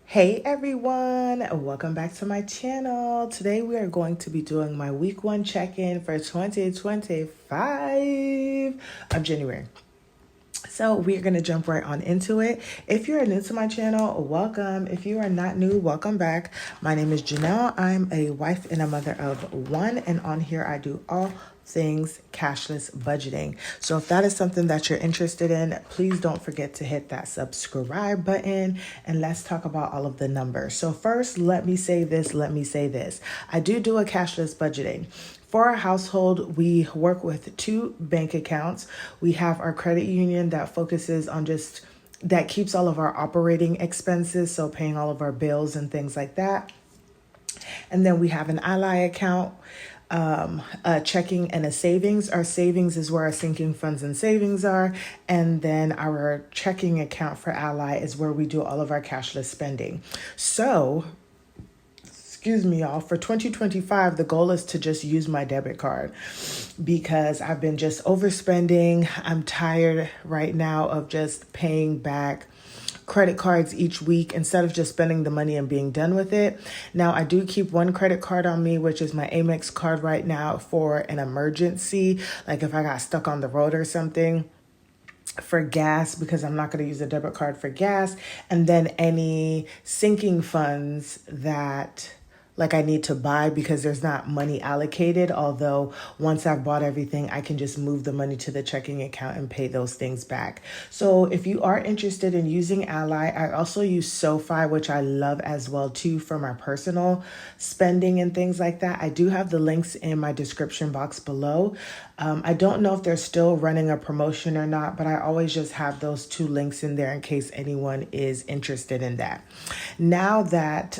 Hey everyone, welcome back to my channel. Today we are going to be doing my week one check-in for 2025 of January. So we're going to jump right on into it. If you're new to my channel, welcome. If you are not new, welcome back. My name is Janelle. I'm a wife and a mother of one, and on here I do all things cashless budgeting. So if that is something that you're interested in, please don't forget to hit that subscribe button and let's talk about all of the numbers. So first, let me say this. I do a cashless budgeting. For our household, we work with two bank accounts. We have our credit union that focuses on that keeps all of our operating expenses, so paying all of our bills and things like that. And then we have an Ally account, a checking and a savings. Our savings is where our sinking funds and savings are. And then our checking account for Ally is where we do all of our cashless spending. So excuse me, y'all, for 2025, the goal is to just use my debit card because I've been just overspending. I'm tired right now of just paying back credit cards each week instead of just spending the money and being done with it. Now, I do keep one credit card on me, which is my Amex card right now for an emergency, like if I got stuck on the road or something, for gas, because I'm not going to use a debit card for gas, and then any sinking funds that I need to buy because there's not money allocated. Although once I've bought everything, I can just move the money to the checking account and pay those things back. So if you are interested in using Ally, I also use SoFi, which I love as well too for my personal spending and things like that. I do have the links in my description box below. I don't know if they're still running a promotion or not, but I always just have those two links in there in case anyone is interested in that. Now that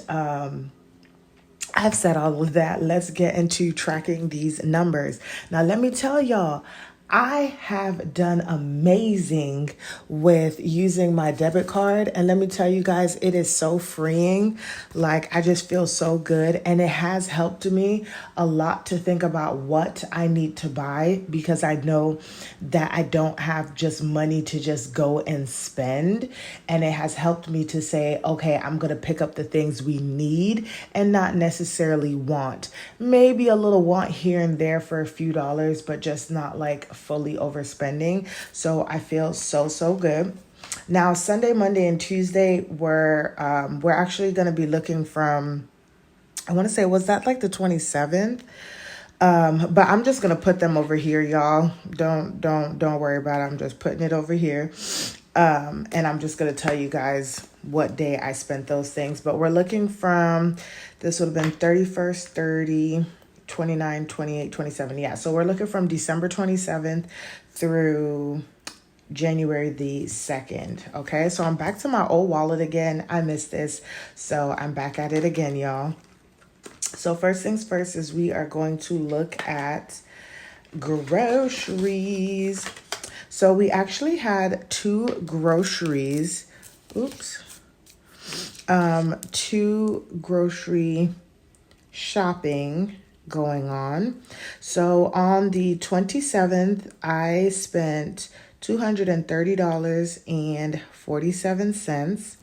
I've said all of that, let's get into tracking these numbers. Now, let me tell y'all, I have done amazing with using my debit card. And let me tell you guys, it is so freeing. I just feel so good. And it has helped me a lot to think about what I need to buy because I know that I don't have just money to just go and spend. And it has helped me to say, okay, I'm going to pick up the things we need and not necessarily want. Maybe a little want here and there for a few dollars, but just not fully overspending. So I feel so good. Now, Sunday, Monday, and Tuesday, we're actually going to be looking from, I want to say, was that the 27th? But I'm just going to put them over here, y'all. Don't worry about it. I'm just putting it over here. And I'm just going to tell you guys what day I spent those things. But we're looking from, this would have been 31st, 30, 29, 28, 27. Yeah. So we're looking from December 27th through January the 2nd. Okay. So I'm back to my old wallet again. I missed this. So I'm back at it again, y'all. So first things first is we are going to look at groceries. So we actually had two groceries. Two grocery shopping going on. So on the 27th, I spent $230.47.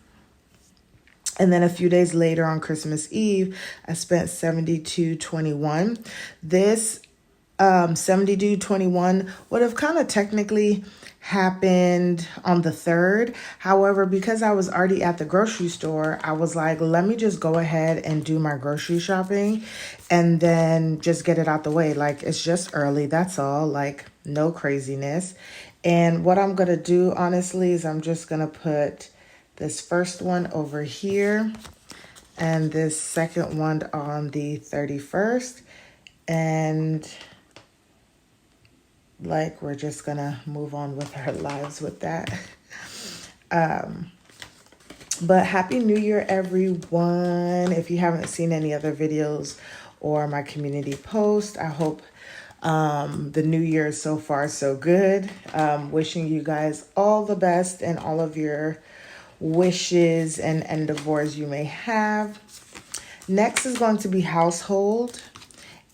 And then a few days later on Christmas Eve, I spent $72.21. This $72.21 would have kind of technically happened on the 3rd. However, because I was already at the grocery store, I was like, let me just go ahead and do my grocery shopping and then just get it out the way. It's just early. That's all. No craziness. And what I'm going to do, honestly, is I'm just going to put this first one over here and this second one on the 31st. And we're just gonna move on with our lives with that. But Happy New Year, everyone. If you haven't seen any other videos or my community post, I hope the new year is so far so good. Wishing you guys all the best and all of your wishes and endeavors you may have. Next is going to be household.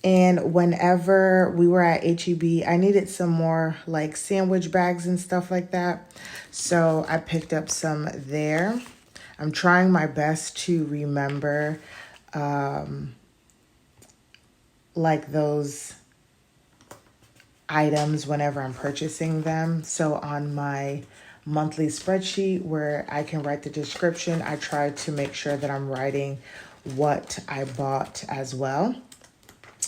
And whenever we were at HEB, I needed some more sandwich bags and stuff like that. So I picked up some there. I'm trying my best to remember like those items whenever I'm purchasing them. So on my monthly spreadsheet where I can write the description, I try to make sure that I'm writing what I bought as well.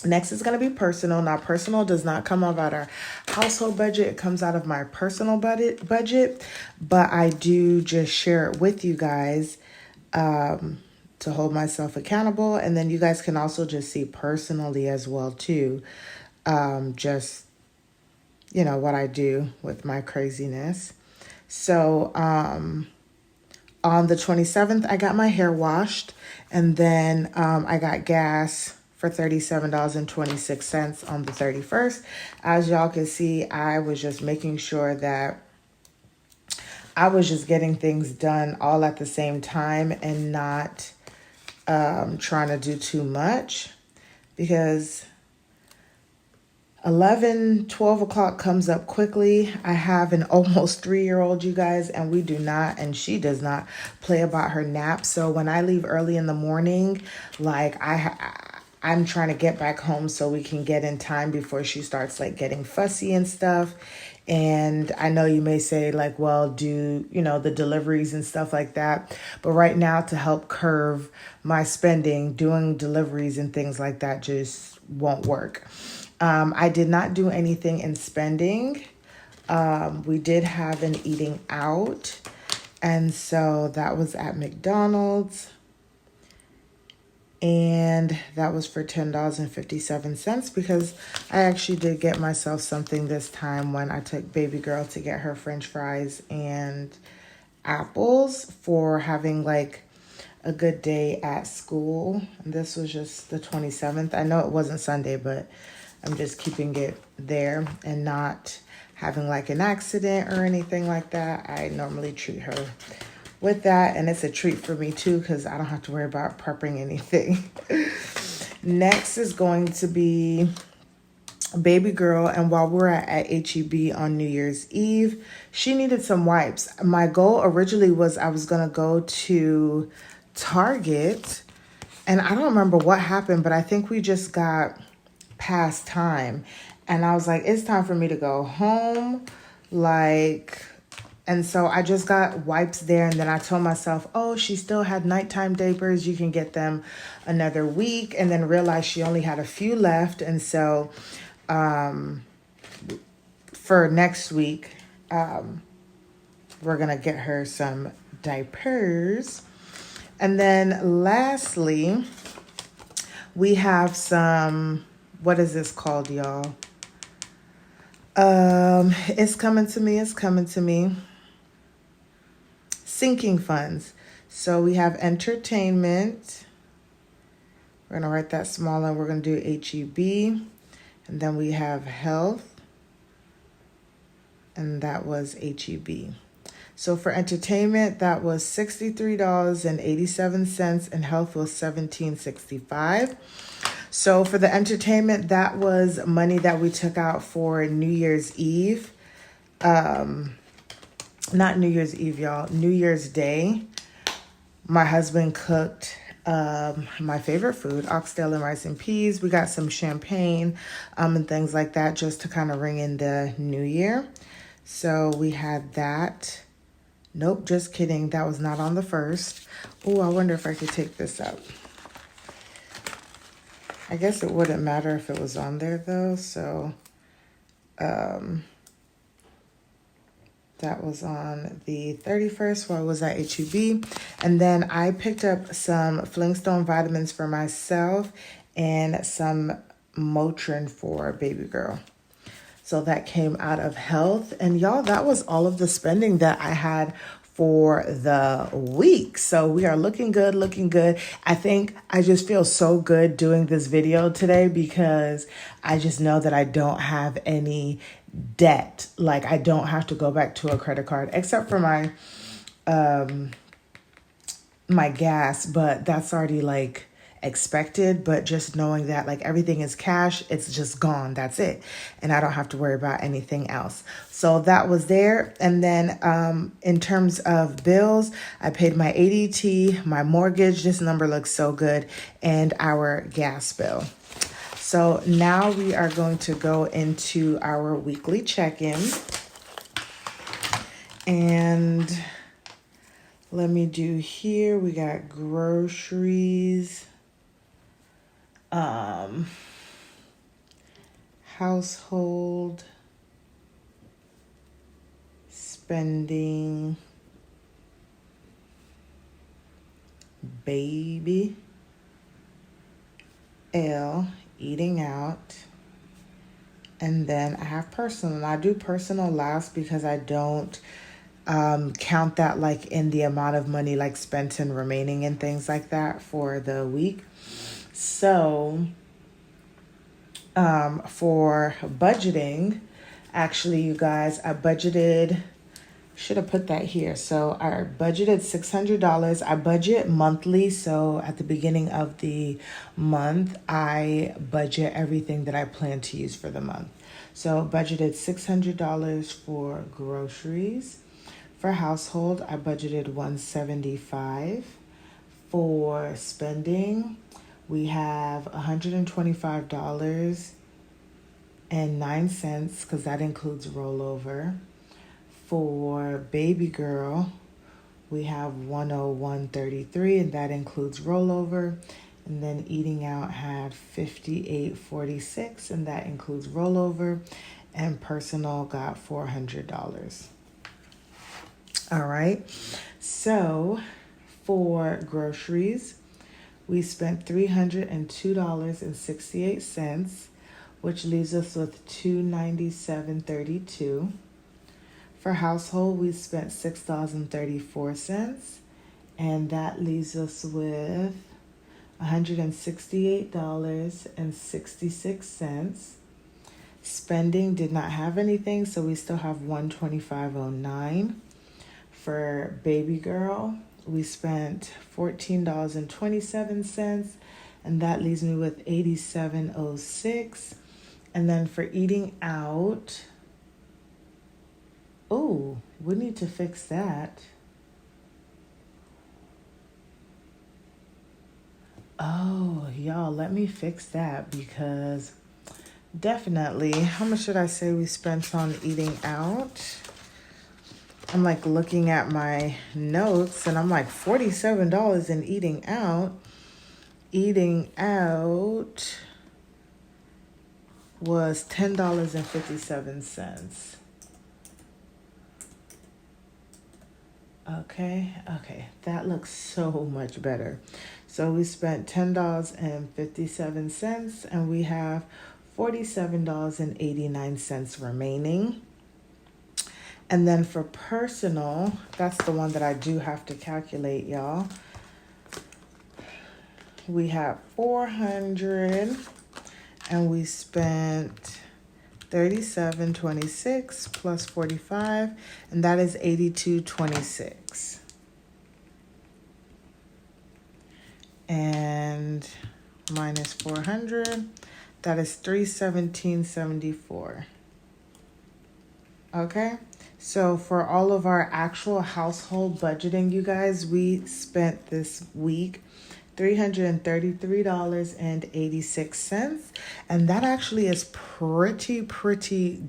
Next is going to be personal. Now, personal does not come out of our household budget. It comes out of my personal budget, but I do just share it with you guys to hold myself accountable. And then you guys can also just see personally as well too. Just, you know, what I do with my craziness. So on the 27th, I got my hair washed, and then I got gas for $37.26 on the 31st. As y'all can see, I was just making sure that I was just getting things done all at the same time and not trying to do too much, because 12 o'clock comes up quickly. I have an almost 3-year-old, you guys, and she does not play about her nap. So when I leave early in the morning, like I'm trying to get back home so we can get in time before she starts like getting fussy and stuff. And I know you may say like, well, do, you know, the deliveries and stuff like that. But right now, to help curve my spending, doing deliveries and things like that just won't work. I did not do anything in spending. We did have an eating out. And so that was at McDonald's. And that was for $10.57 because I actually did get myself something this time when I took baby girl to get her French fries and apples for having like a good day at school. And this was just the 27th. I know it wasn't Sunday, but I'm just keeping it there and not having like an accident or anything like that. I normally treat her with that, and it's a treat for me too because I don't have to worry about prepping anything. Next is going to be baby girl, and while we're at HEB on New Year's Eve, she needed some wipes. My goal originally was I was going to go to Target, and I don't remember what happened, but I think we just got past time, and I was like, it's time for me to go home, and so I just got wipes there, and then I told myself, oh, she still had nighttime diapers, you can get them another week, and then realized she only had a few left. And so for next week, we're gonna get her some diapers. And then lastly, we have some, what is this called, y'all? It's coming to me. Sinking funds. So we have entertainment. We're going to write that small and we're going to do HEB. And then we have health. And that was HEB. So for entertainment, that was $63.87 and health was $17.65. So for the entertainment, that was money that we took out for New Year's Eve. Not New Year's Eve, y'all. New Year's Day. My husband cooked my favorite food, oxtail and rice and peas. We got some champagne and things like that just to kind of ring in the new year. So we had that. Nope, just kidding. That was not on the first. Oh, I wonder if I could take this up. I guess it wouldn't matter if it was on there though. So that was on the 31st while I was at HEB. And then I picked up some Flintstone vitamins for myself and some Motrin for baby girl. So that came out of health. And y'all, that was all of the spending that I had for the week. So we are looking good. I think I just feel so good doing this video today because I just know that I don't have any debt. Like I don't have to go back to a credit card except for my my gas, but that's already like expected, but just knowing that like everything is cash, it's just gone. That's it. And I don't have to worry about anything else. So that was there. And then in terms of bills, I paid my ADT, my mortgage, this number looks so good, and our gas bill. So now we are going to go into our weekly check-in. And let me do here, we got groceries, household, spending, baby, L, eating out, and then I have personal. And I do personal last because I don't count that like in the amount of money like spent and remaining and things like that for the week. So for budgeting, actually, you guys, I budgeted, should have put that here. So I budgeted $600. I budget monthly. So at the beginning of the month, I budget everything that I plan to use for the month. So budgeted $600 for groceries. For household, I budgeted $175. For spending, we have $125.09 because that includes rollover. For baby girl, we have $101.33 and that includes rollover. And then eating out had $58.46 and that includes rollover. And personal got $400. All right. So for groceries, we spent $302.68, which leaves us with $297.32. For household, we spent $6.34, and that leaves us with $168.66. Spending did not have anything, so we still have $125.09. For baby girl, we spent $14.27, and that leaves me with $87.06. And then for eating out, oh, we need to fix that. Oh, y'all, let me fix that because definitely, how much should I say we spent on eating out? I'm like looking at my notes and I'm like $47 in eating out. Eating out was $10.57. Okay, that looks so much better. So we spent $10.57 and we have $47.89 remaining. And then for personal, that's the one that I do have to calculate, y'all. We have $400 and we spent $37.26 plus 45, and that is $82.26. And minus 400, that is $317.74. Okay, so for all of our actual household budgeting, you guys, we spent this week $333.86, and that actually is pretty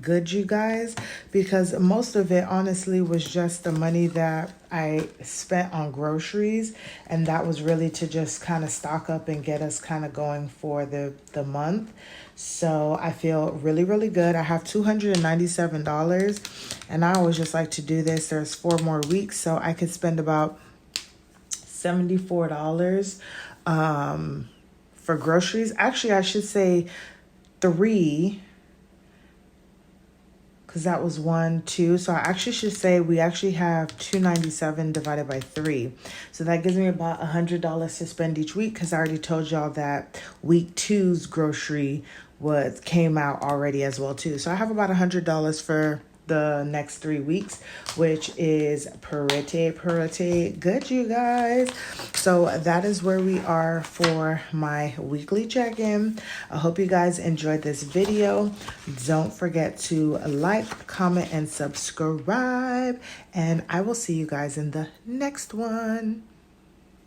good, you guys, because most of it honestly was just the money that I spent on groceries, and that was really to just kind of stock up and get us kind of going for the month. So I feel really good. I have $297, and I always just like to do this. There's 4 more weeks, so I could spend about $74 for groceries. Actually, I should say 3, because that was 1, 2. So I actually should say we actually have $297 divided by 3. So that gives me about $100 to spend each week, because I already told y'all that week 2's grocery came out already as well too. So I have about $100 for the next 3 weeks, which is pretty good, you guys. So that is where we are for my weekly check-in. I hope you guys enjoyed this video. Don't forget to like, comment, and subscribe, and I will see you guys in the next one.